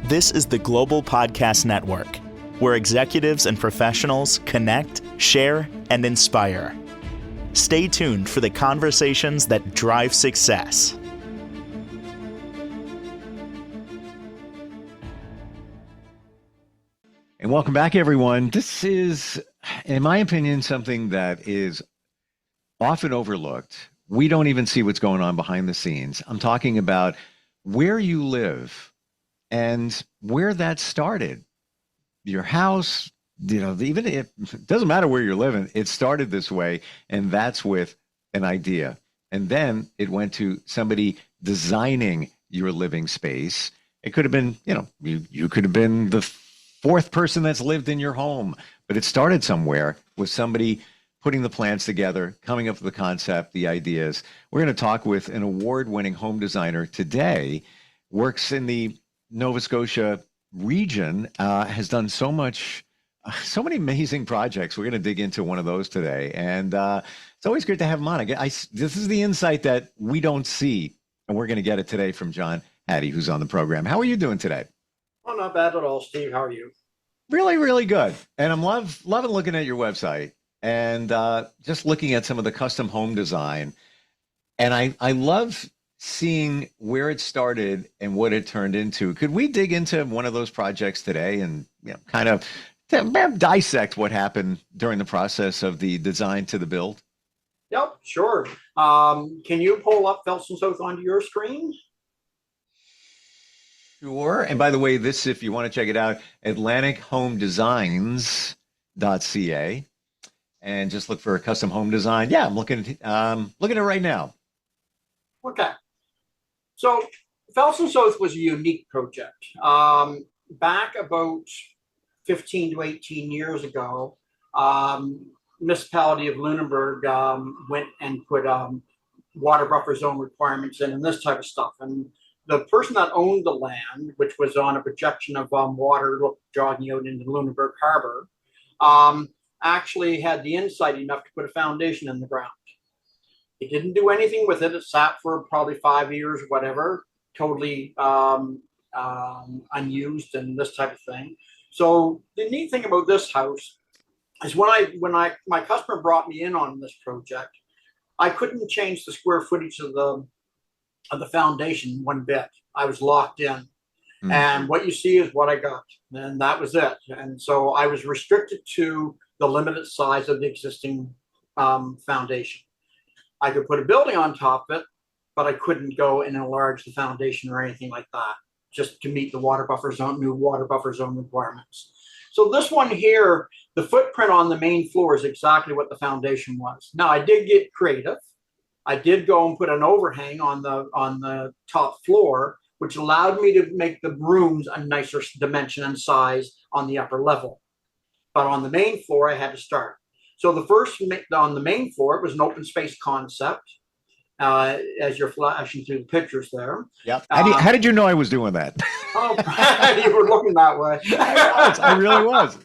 This is the Global Podcast Network, where executives and professionals connect, share, and inspire. Stay tuned for the conversations that drive success. And welcome back, everyone. This is, in my opinion, something that is often overlooked. We don't even see what's going on behind the scenes. I'm talking about where you live and where that started. Your house, even if it doesn't matter where you're living, it started this way, and that's with an idea. And then it went to somebody designing your living space. It could have been, you could have been the fourth person that's lived in your home, but it started somewhere with somebody putting the plans together, coming up with the concept, the ideas. We're going to talk with an award-winning home designer today, works in the Nova Scotia region, has done so many amazing projects. We're going to dig into one of those today. And it's always good to have him on. This is the insight that we don't see, and we're going to get it today from John Hattie, who's on the program. How are you doing today? Oh, not bad at all, Steve. How are you? Really, really good. And I'm loving looking at your website and just looking at some of the custom home design. And I love seeing where it started and what it turned into. Could we dig into one of those projects today and kind of dissect what happened during the process of the design to the build? Yep, sure. Can you pull up Felsen South onto your screen? Sure. And by the way, this, if you want to check it out, AtlanticHomeDesigns.ca, and just look for a custom home design. Yeah, I'm looking at it right now. Okay. So Felsen South was a unique project. Back about 15 to 18 years ago, municipality of Lunenburg went and put water buffer zone requirements in and this type of stuff. And the person that owned the land, which was on a projection of water jogging out into Lunenburg Harbor, actually had the insight enough to put a foundation in the ground. He didn't do anything with it. It sat for probably 5 years, whatever, totally unused and this type of thing. So the neat thing about this house is when my customer brought me in on this project, I couldn't change the square footage of the foundation one bit. I was locked in. And what you see is what I got. And that was it. And so I was restricted to the limited size of the existing foundation. I could put a building on top of it, but I couldn't go and enlarge the foundation or anything like that, just to meet the new water buffer zone requirements. So this one here, the footprint on the main floor is exactly what the foundation was. Now I did get creative. I did go and put an overhang on the top floor, which allowed me to make the rooms a nicer dimension and size on the upper level. But on the main floor, I had to start. So on the main floor, it was an open space concept, as you're flashing through the pictures there. Yep. How did you know I was doing that? Oh, you were looking that way. I really was.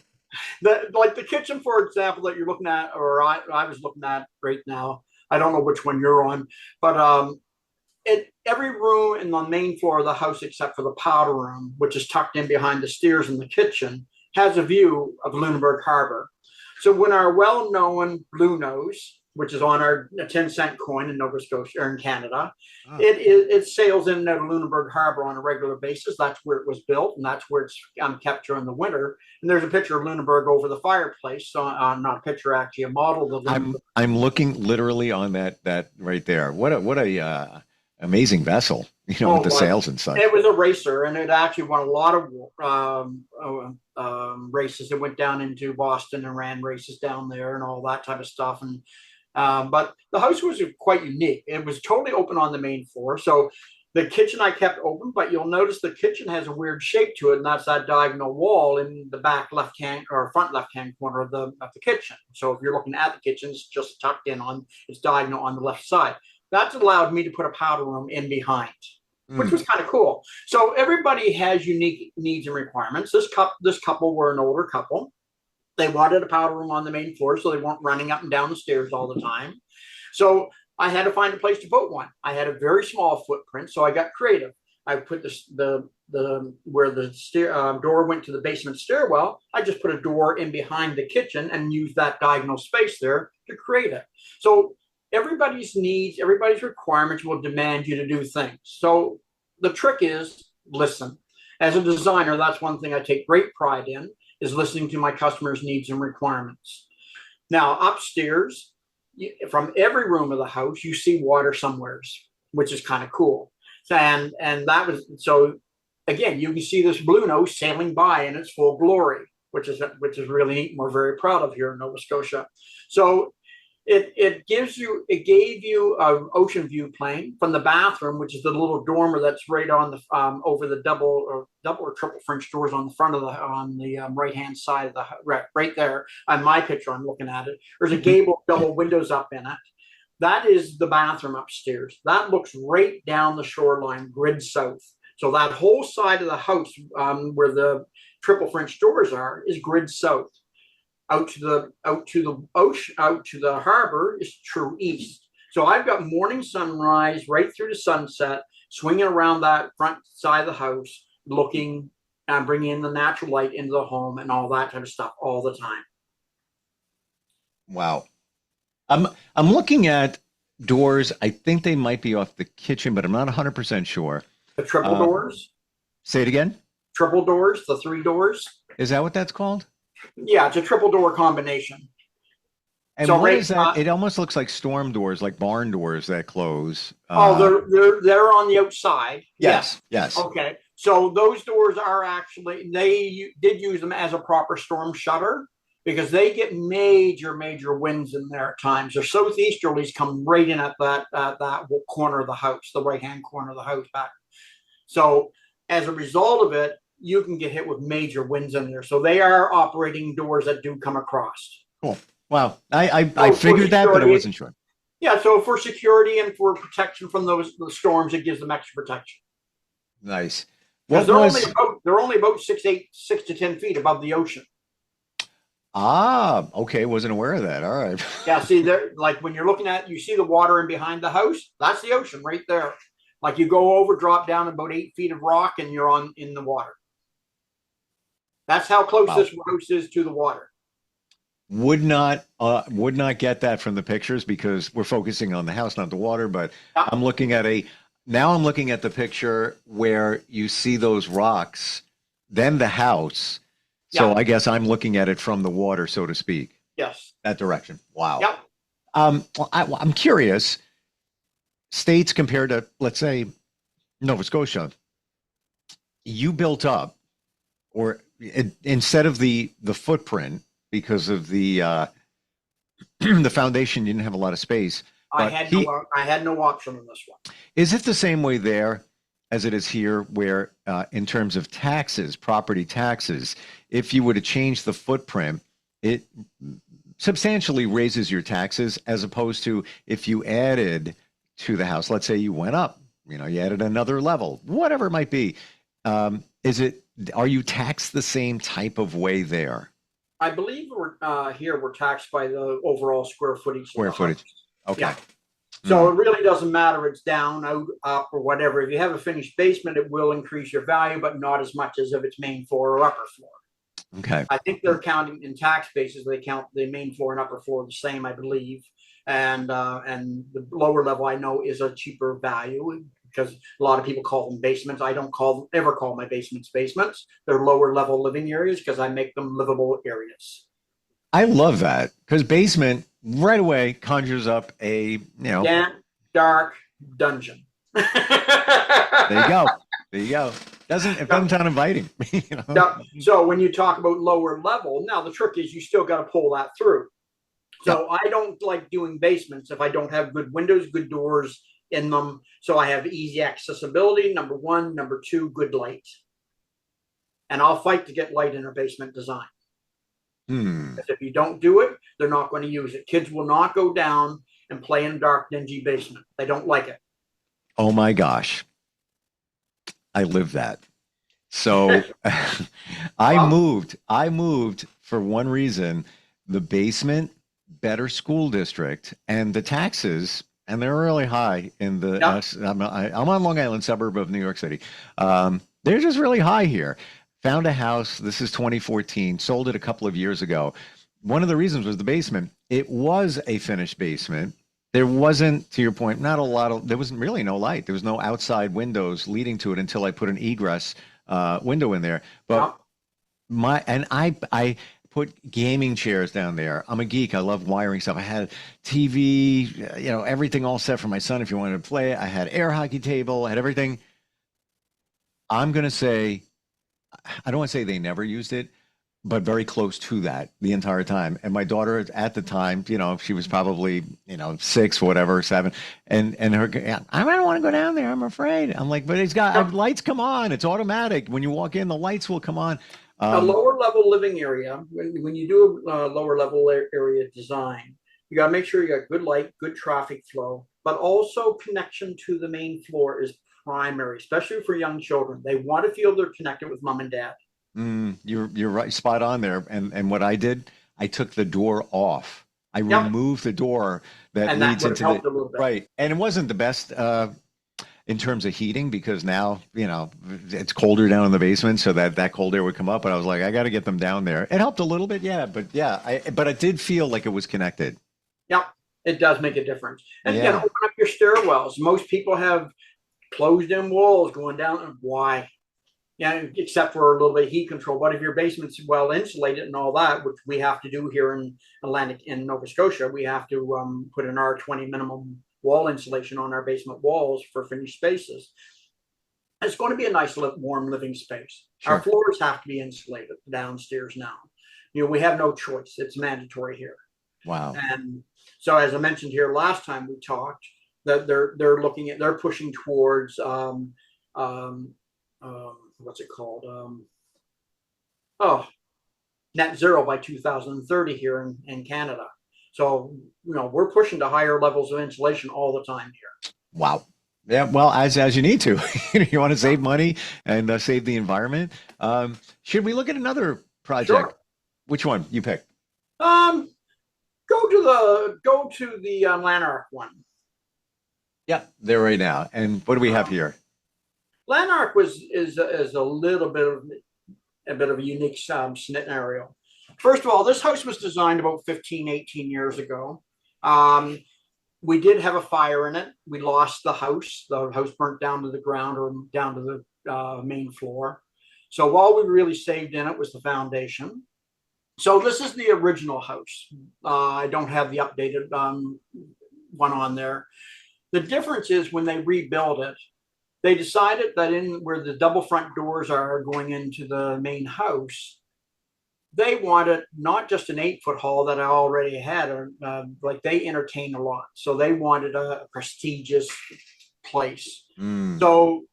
Like the kitchen, for example, that you're looking at, or I was looking at right now. I don't know which one you're on, but every room in the main floor of the house, except for the powder room, which is tucked in behind the stairs in the kitchen, has a view of Lunenburg Harbor. So when our well-known Blue Nose, which is on our 10-cent coin in Nova Scotia or in Canada, it sails in and out of Lunenburg Harbor on a regular basis. That's where it was built, and that's where it's kept during the winter. And there's a picture of Lunenburg over the fireplace. So not a picture, actually, a model of the. I'm looking literally on that right there. What a amazing vessel, with the sails and such. It was a racer, and it actually won a lot of races. It went down into Boston and ran races down there and all that type of stuff. And but the house was quite unique. It was totally open on the main floor. So the kitchen I kept open, but you'll notice the kitchen has a weird shape to it, and that's that diagonal wall in the back left-hand or front left-hand corner of the kitchen. So if you're looking at the kitchen, it's just tucked in it's diagonal on the left side. That's allowed me to put a powder room in behind, which was kind of cool. So everybody has unique needs and requirements. This couple were an older couple. They wanted a powder room on the main floor, so they weren't running up and down the stairs all the time. So I had to find a place to put one. I had a very small footprint, so I got creative. I put the where the door went to the basement stairwell. I just put a door in behind the kitchen and used that diagonal space there to create it. So everybody's needs, everybody's requirements will demand you to do things. So the trick is listen. As a designer, that's one thing I take great pride in, is listening to my customers' needs and requirements. Now, upstairs, from every room of the house, you see water somewheres, which is kind of cool. And that was, so again, you can see this blue nose sailing by in its full glory, which is really neat and we're very proud of here in Nova Scotia. So it gave you an ocean view plane from the bathroom, which is the little dormer that's right on the over the double or triple French doors on the front of the right hand side of the right there on my picture. I'm looking at it. There's a gable double windows up in it. That is the bathroom upstairs. That looks right down the shoreline, grid south. So that whole side of the house where the triple French doors are is grid south. Out to the ocean, out to the harbor is true east. So I've got morning sunrise right through to sunset, swinging around that front side of the house, looking and bringing in the natural light into the home and all that kind of stuff all the time. Wow. I'm looking at doors. I think they might be off the kitchen, but I'm not 100% sure. The triple doors? Say it again? Triple doors, the 3 doors. Is that what that's called? Yeah, it's a triple door combination. And so what is that? It almost looks like storm doors, like barn doors that close. They're on the outside. Yes. Okay. So those doors are actually, they did use them as a proper storm shutter because they get major winds in there at times. Their southeasterlies come right in at that corner of the house, the right-hand corner of the house back. So as a result of it, you can get hit with major winds in there. So they are operating doors that do come across. Cool. Wow. I figured that, but I wasn't sure. Yeah. So for security and for protection from the storms, it gives them extra protection. Nice. They're only about 6 to 10 feet above the ocean. Ah, okay. Wasn't aware of that. All right. Yeah. See, there, like when you're looking at, you see the water in behind the house. That's the ocean right there. Like you go over, drop down about 8 feet of rock, and you're in the water. That's how close this house is to the water. Would not get that from the pictures because we're focusing on the house, not the water. But yeah. I'm looking at the picture where you see those rocks, then the house. So yeah. I guess I'm looking at it from the water, so to speak. Yes. That direction. Wow. Yep. I'm curious. States compared to, let's say, Nova Scotia, you built up, or instead of the footprint because of the the foundation, you didn't have a lot of space. I had no option on this one. Is it the same way there as it is here, where in terms of taxes, property taxes, if you were to change the footprint, it substantially raises your taxes as opposed to if you added to the house? Let's say you went up, you added another level, whatever it might be. Are you taxed the same type of way there? I believe we're taxed by the overall square footage. Square footage. Okay. Yeah. So it really doesn't matter. It's down, out, up, or whatever. If you have a finished basement, it will increase your value, but not as much as if it's main floor or upper floor. Okay. I think they're counting in tax bases. They count the main floor and upper floor the same, I believe. And the lower level I know is a cheaper value because a lot of people call them basements. I don't ever call my basements basements. They're lower level living areas because I make them livable areas. I love that because basement right away conjures up a damp, dark dungeon. There you go. It doesn't sound inviting. Now, so when you talk about lower level, now the trick is you still got to pull that through. So I don't like doing basements if I don't have good windows, good doors in them. So I have easy accessibility, number one. Number two, good light. And I'll fight to get light in a basement design. Because if you don't do it, they're not going to use it. Kids will not go down and play in a dark, dingy basement. They don't like it. Oh my gosh. I live that. So I moved for one reason, the basement, better school district, and the taxes and they're really high in the. Yep. I'm on Long Island, suburb of New York City. They're just really high here. Found a house. This is 2014. Sold it a couple of years ago. One of the reasons was the basement. It was a finished basement. There wasn't, to your point, not a lot of. There wasn't really no light. There was no outside windows leading to it until I put an egress window in there. But Yep. I put gaming chairs down there. I'm a geek. I love wiring stuff. I had TV, everything all set for my son if you wanted to play. I had air hockey table. I had everything. I'm gonna say, I don't want to say they never used it, but very close to that the entire time. And my daughter at the time, she was probably, 6, whatever, 7, and her, I don't want to go down there. I'm afraid. I'm like, but it's got lights come on. It's automatic. When you walk in, the lights will come on. A lower level living area, when you do a lower level area design, you got to make sure you got good light, good traffic flow, but also connection to the main floor is primary, especially for young children. They want to feel they're connected with mom and dad. You're right, spot on there. And what I did, I took the door off. I removed the door that leads into the right. And it wasn't the best in terms of heating because now, it's colder down in the basement, so that cold air would come up. But I was like, I got to get them down there. It helped a little bit, yeah. But but I did feel like it was connected. Yep, it does make a difference. And again, open up your stairwells. Most people have closed-in walls going down. Why? Yeah, except for a little bit of heat control. But if your basement's well insulated and all that, which we have to do here in Nova Scotia, we have to put an R20 minimum wall insulation on our basement walls for finished spaces. It's going to be a nice, warm living space. Sure. Our floors have to be insulated downstairs now. We have no choice. It's mandatory here. Wow. And so, as I mentioned here last time we talked, that they're pushing towards what's it called? Net zero by 2030 here in Canada. So, we're pushing to higher levels of insulation all the time here. Wow. Yeah, well, as you need to. You want to save money and save the environment. Should we look at another project? Sure. Which one you pick? Go to the Lanark one. Yeah, there right now. And what do we have here? Lanark is a little bit of a unique scenario. First of all, this house was designed about 15, 18 years ago. We did have a fire in it. We lost the house. The house burnt down to the ground or down to the main floor. So all we really saved in it was the foundation. So this is the original house. I don't have the updated one on there. The difference is when they rebuilt it, they decided that in where the double front doors are going into the main house, they wanted not just an 8-foot hall that I already had, like they entertain a lot. So they wanted a prestigious place. So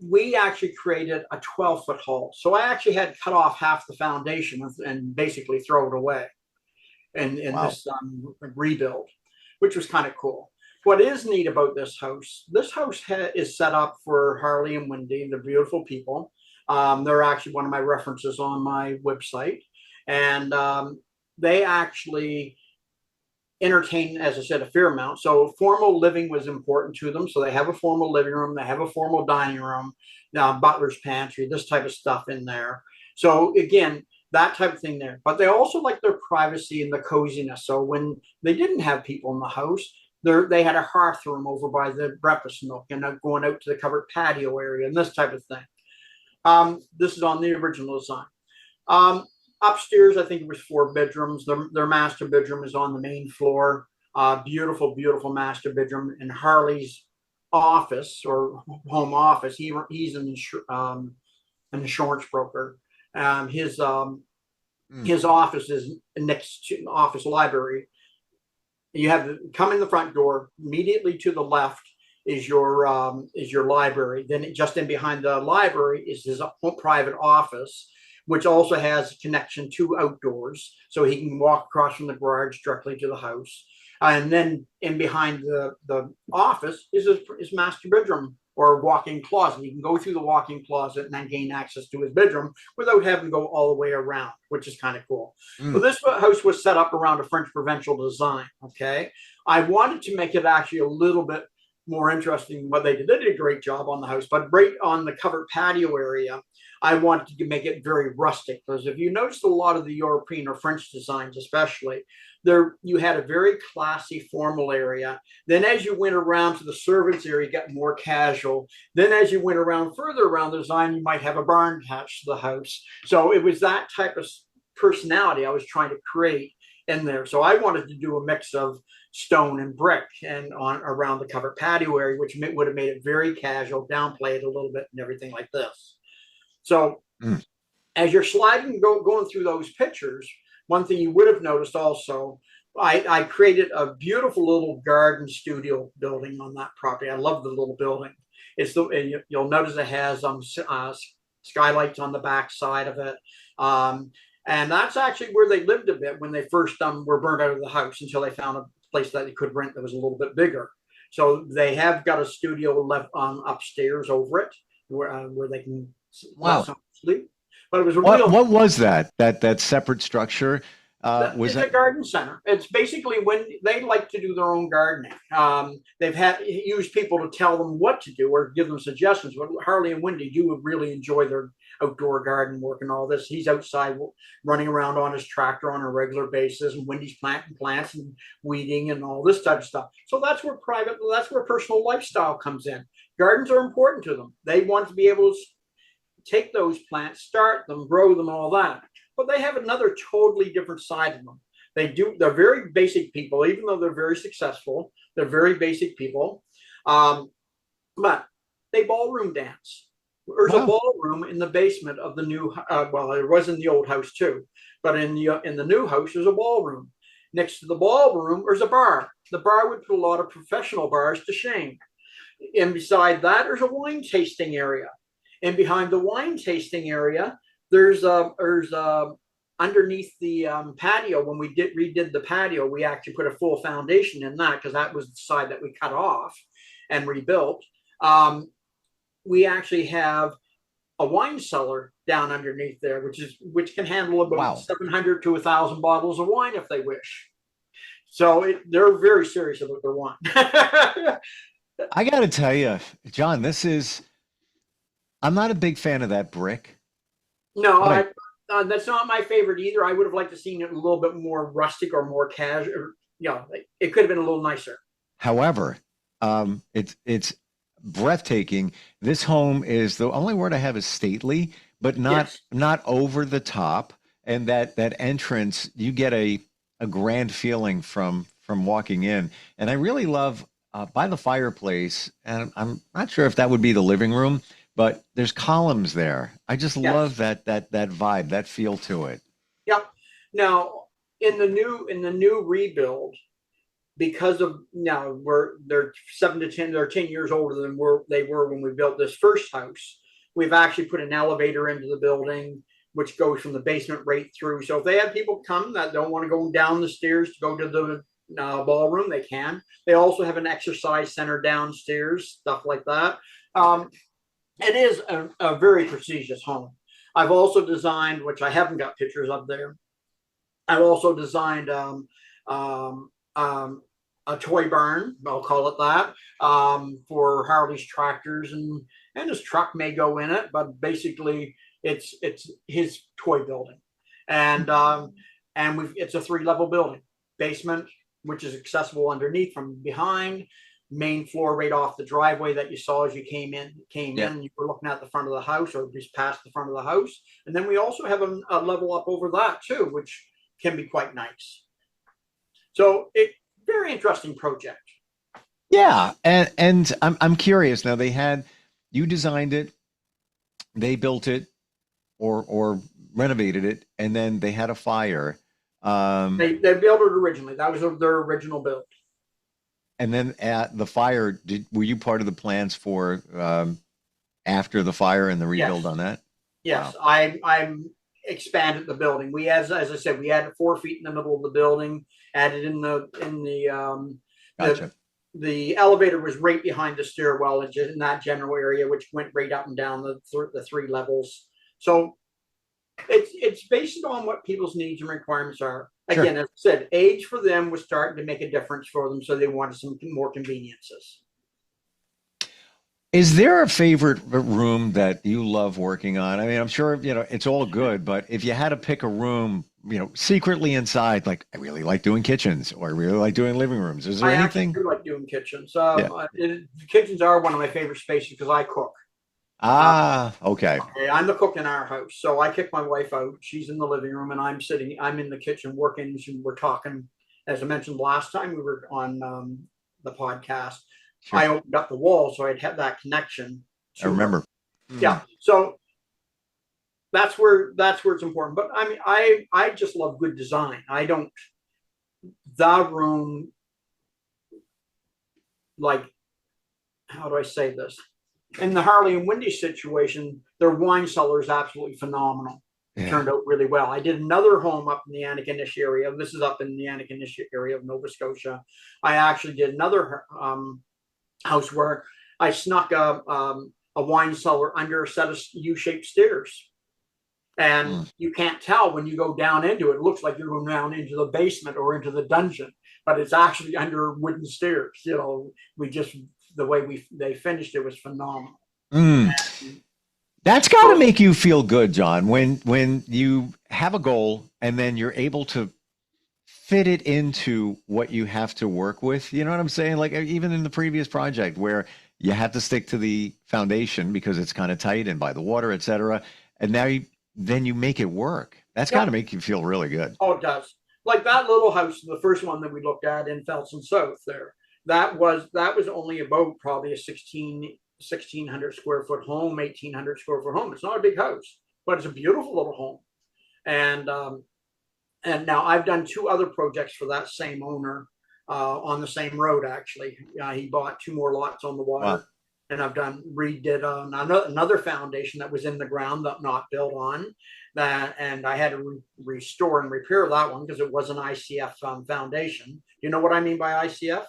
we actually created a 12-foot hall. So I actually had cut off half the foundation and basically throw it away in this rebuild, which was kind of cool. What is neat about this house is set up for Harley and Wendy, the beautiful people. They're actually one of my references on my website. And they actually entertain, as I said, a fair amount. So formal living was important to them. So they have a formal living room. They have a formal dining room, butler's pantry, this type of stuff in there. So again, that type of thing there. But they also like their privacy and the coziness. So when they didn't have people in the house, they had a hearth room over by the breakfast nook and going out to the covered patio area and this type of thing. This is on the original design. Upstairs, I think it was 4 bedrooms. Their master bedroom is on the main floor. Beautiful, beautiful master bedroom. And Harley's office or home office, he's an insurance broker. His office is next to the office library. You have to come in the front door. Immediately to the left is your library. Then just in behind the library is his private office, which also has a connection to outdoors, so he can walk across from the garage directly to the house. And then in behind the office is his master bedroom or walk-in closet. He can go through the walk-in closet and then gain access to his bedroom without having to go all the way around, which is kind of cool. So this house was set up around a French provincial design, okay? I wanted to make it actually a little bit more interesting than what they did. They did a great job on the house, but right on the covered patio area, I wanted to make it very rustic, because if you notice a lot of the European or French designs, especially, there you had a very classy formal area. Then as you went around to the servants area, you got more casual. Then as you went around further around the design, you might have a barn attached to the house. So it was that type of personality I was trying to create in there. So I wanted to do a mix of stone and brick and on around the covered patio area, which would have made it very casual, downplay it a little bit and everything like this. So as you're sliding, going through those pictures, one thing you would have noticed also, I created a beautiful little garden studio building on that property. I love the little building. You'll notice it has skylights on the back side of it. And that's actually where they lived a bit when they first were burned out of the house, until they found a place that they could rent that was a little bit bigger. So they have got a studio left upstairs over it where they can sleep. But it was what was that separate structure? Was that a garden center? It's basically when they like to do their own gardening. They've used people to tell them what to do or give them suggestions. But Harley and Wendy do really enjoy their outdoor garden work and all this. He's outside running around on his tractor on a regular basis, and Wendy's planting plants and weeding and all this type of stuff. So that's where personal lifestyle comes in. Gardens are important to them. They want to be able to take those plants, start them, grow them, all that. But they have another totally different side of them. They're very basic people, even though they're very successful. They're very basic people. But they ballroom dance. There's a ballroom in the basement of the new, well, there was in the old house too, but in the new house, there's a ballroom. Next to the ballroom, there's a bar. The bar would put a lot of professional bars to shame. And beside that, there's a wine tasting area. And behind the wine tasting area, there's underneath the patio. When we redid the patio, we actually put a full foundation in that, because that was the side that we cut off and rebuilt. We actually have a wine cellar down underneath there, which can handle about 700 to 1,000 bottles of wine if they wish. So they're very serious about their wine. I got to tell you, John, I'm not a big fan of that brick. No, that's not my favorite either. I would have liked to seen it a little bit more rustic or more casual. It could have been a little nicer. However, it's breathtaking. This home is, the only word I have is stately, but not over the top. And that entrance, you get a grand feeling from walking in. And I really love by the fireplace, and I'm not sure if that would be the living room, but there's columns there. I just love that vibe, that feel to it. Yep. Now in the new rebuild, because of now they're 7 to 10, they're 10 years older than they were when we built this first house. We've actually put an elevator into the building, which goes from the basement right through. So if they have people come that don't want to go down the stairs to go to the ballroom, they can. They also have an exercise center downstairs, stuff like that. It is a very prestigious home. I've also designed, which I haven't got pictures of there, I've also designed a toy barn, I'll call it that, for Harley's tractors, and his truck may go in it, but basically it's his toy building. And it's a 3-level building. Basement, which is accessible underneath from behind, main floor right off the driveway that you saw as you came in. You were looking at the front of the house, or just past the front of the house. And then we also have a level up over that too, which can be quite nice. So very interesting project. Yeah, and I'm curious now. You designed it, they built it, or renovated it, and then they had a fire. They built it originally. That was their original build. And then at the fire, were you part of the plans for after the fire and the rebuild on that? Yes, wow. I expanded the building. We, as I said, we added 4 feet in the middle of the building. Added in the elevator was right behind the stairwell in that general area, which went right up and down the 3 levels. So it's based on what people's needs and requirements are. Sure. Again, as I said, age for them was starting to make a difference for them, so they wanted some more conveniences. Is there a favorite room that you love working on? I mean, I'm sure, it's all good, but if you had to pick a room, secretly inside, like I really like doing kitchens or I really like doing living rooms. Is there I actually anything? do like doing kitchens. Yeah. Kitchens are one of my favorite spaces because I cook. Uh, Ah, okay. okay, I'm the cook in our house, so I kick my wife out. She's in the living room, and I'm in the kitchen working. And we're talking, as I mentioned last time we were on the podcast. I Sure. opened up the wall so I'd have that connection I to her. remember. Hmm. Yeah, so that's where it's important. But I mean, I just love good design. I don't the room like how do I say this? In the Harley and Windy situation, their wine cellar is absolutely phenomenal. Yeah. Turned out really well. I did another home up in the Antigonish area. This is up in the Antigonish area of Nova Scotia. I actually did another house where I snuck a wine cellar under a set of U-shaped stairs. And Mm. you can't tell when you go down into it. It looks like you're going down into the basement or into the dungeon, but it's actually under wooden stairs. We just the way they finished it was phenomenal. Mm. And That's got to make you feel good, John, when you have a goal and then you're able to fit it into what you have to work with. You know what I'm saying? Like even in the previous project where you had to stick to the foundation because it's kind of tight and by the water, et cetera. And then you make it work. That's got yeah, to make you feel really good. oh, it does. Like that little house, the first one that we looked at in Felton South there, that was only about probably a 1,600 square foot home, 1,800 square foot home. It's not a big house, but it's a beautiful little home. And now I've done two other projects for that same owner on the same road. Actually, he bought two more lots on the Wow. water, and I've redid another foundation that was in the ground that not built on that, and I had to restore and repair that one because it was an ICF foundation. You know what I mean by ICF?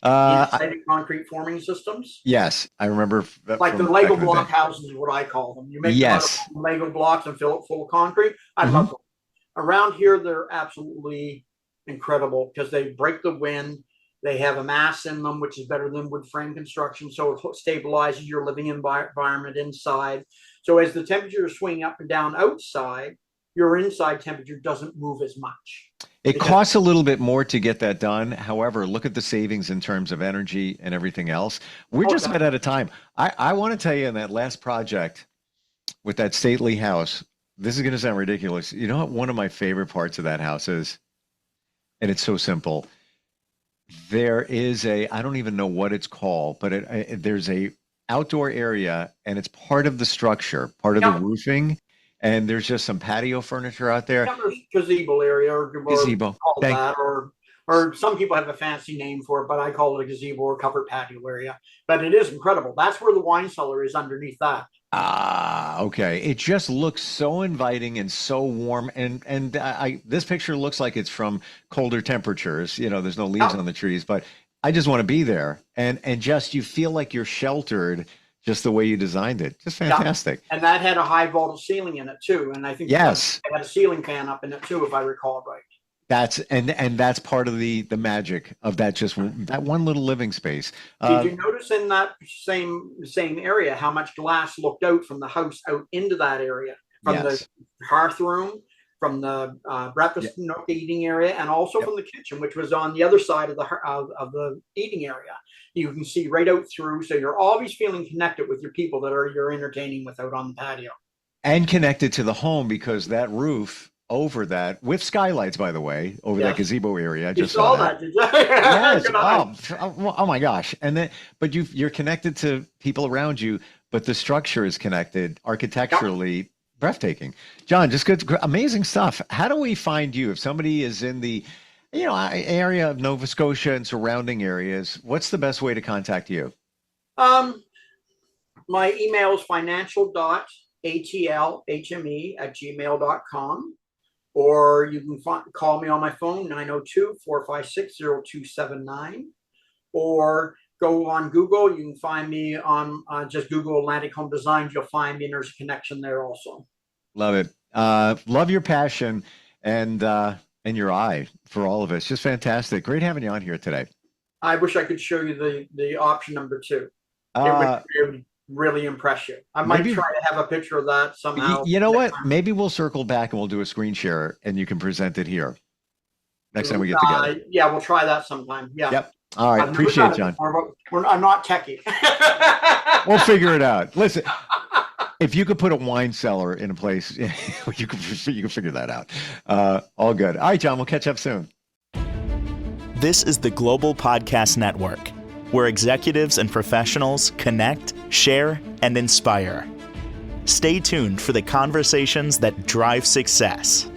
Uh, Insulated concrete forming systems. yes, I remember Like the from back Lego in the day. block houses is what I call them. You make them out of Yes. Lego blocks and fill it full of concrete. I love Hmm. them. Around here, they're absolutely incredible because they break the wind. They have a mass in them, which is better than wood frame construction. So it stabilizes your living environment inside. So as the temperature is swinging up and down outside, your inside temperature doesn't move as much. It Because costs a little bit more to get that done. However, look at the savings in terms of energy and everything else. We're oh, just about out of time. I want to tell you in that last project with that stately house, this is going to sound ridiculous. You know what one of my favorite parts of that house is? And it's so simple. There is I don't even know what it's called, but there's a outdoor area and it's part of the structure, part of the yeah, roofing. And there's just some patio furniture out there. yeah, there's gazebo area or Gazebo. call Thank that or some people have a fancy name for it, but I call it a gazebo or covered patio area. But it is incredible. That's where the wine cellar is underneath that. Ah, okay. It just looks so inviting and so warm, and this picture looks like it's from colder temperatures. There's no leaves Yeah, on the trees, but I just want to be there, and just you feel like you're sheltered just the way you designed it. Just yeah. fantastic. And that had a high voltage ceiling in it too. And I think Yes, it had a ceiling fan up in it too, if I recall right. that's part of the magic of that one little living space. Did you notice in that same area how much glass looked out from the house out into that area, from the Yes. hearth room, from the Yeah. breakfast nook eating area, and also Yep. from the kitchen, which was on the other side of the eating area. You can see right out through, so you're always feeling connected with your people that you're entertaining with out on the patio. And connected to the home because that roof over that with skylights, by the way, over that Yes, gazebo area. I you just saw saw that. that, did you? Yes. Good eye. Oh my gosh. And then, but you're connected to people around you, but the structure is connected Yep. architecturally, breathtaking. John, just good, amazing stuff. How do we find you if somebody is in the, area of Nova Scotia and surrounding areas? What's the best way to contact you? Um, my email is financial.atlhme@gmail.com, or you can call me on my phone, 902-456-0279, or go on Google. You can find me on just Google Atlantic Home Designs. You'll find me, and there's a connection there also. Love it. Love your passion. And and your eye for all of us. Just fantastic. Great having you on here today. I wish I could show you the option number 2. Uh, It would really impress you. I might maybe- try to have a picture of that somehow. You know what? Maybe we'll circle back and we'll do a screen share and you can present it here next time we get together. Yeah, we'll try that sometime. Yeah. Yep. All right. I've never Appreciate done it, John. before, but I'm not techie. We'll figure it out. Listen, if you could put a wine cellar in a place, you can figure that out. All good. All right, John, we'll catch up soon. This is the Global Podcast Network, where executives and professionals connect, share, and inspire. Stay tuned for the conversations that drive success.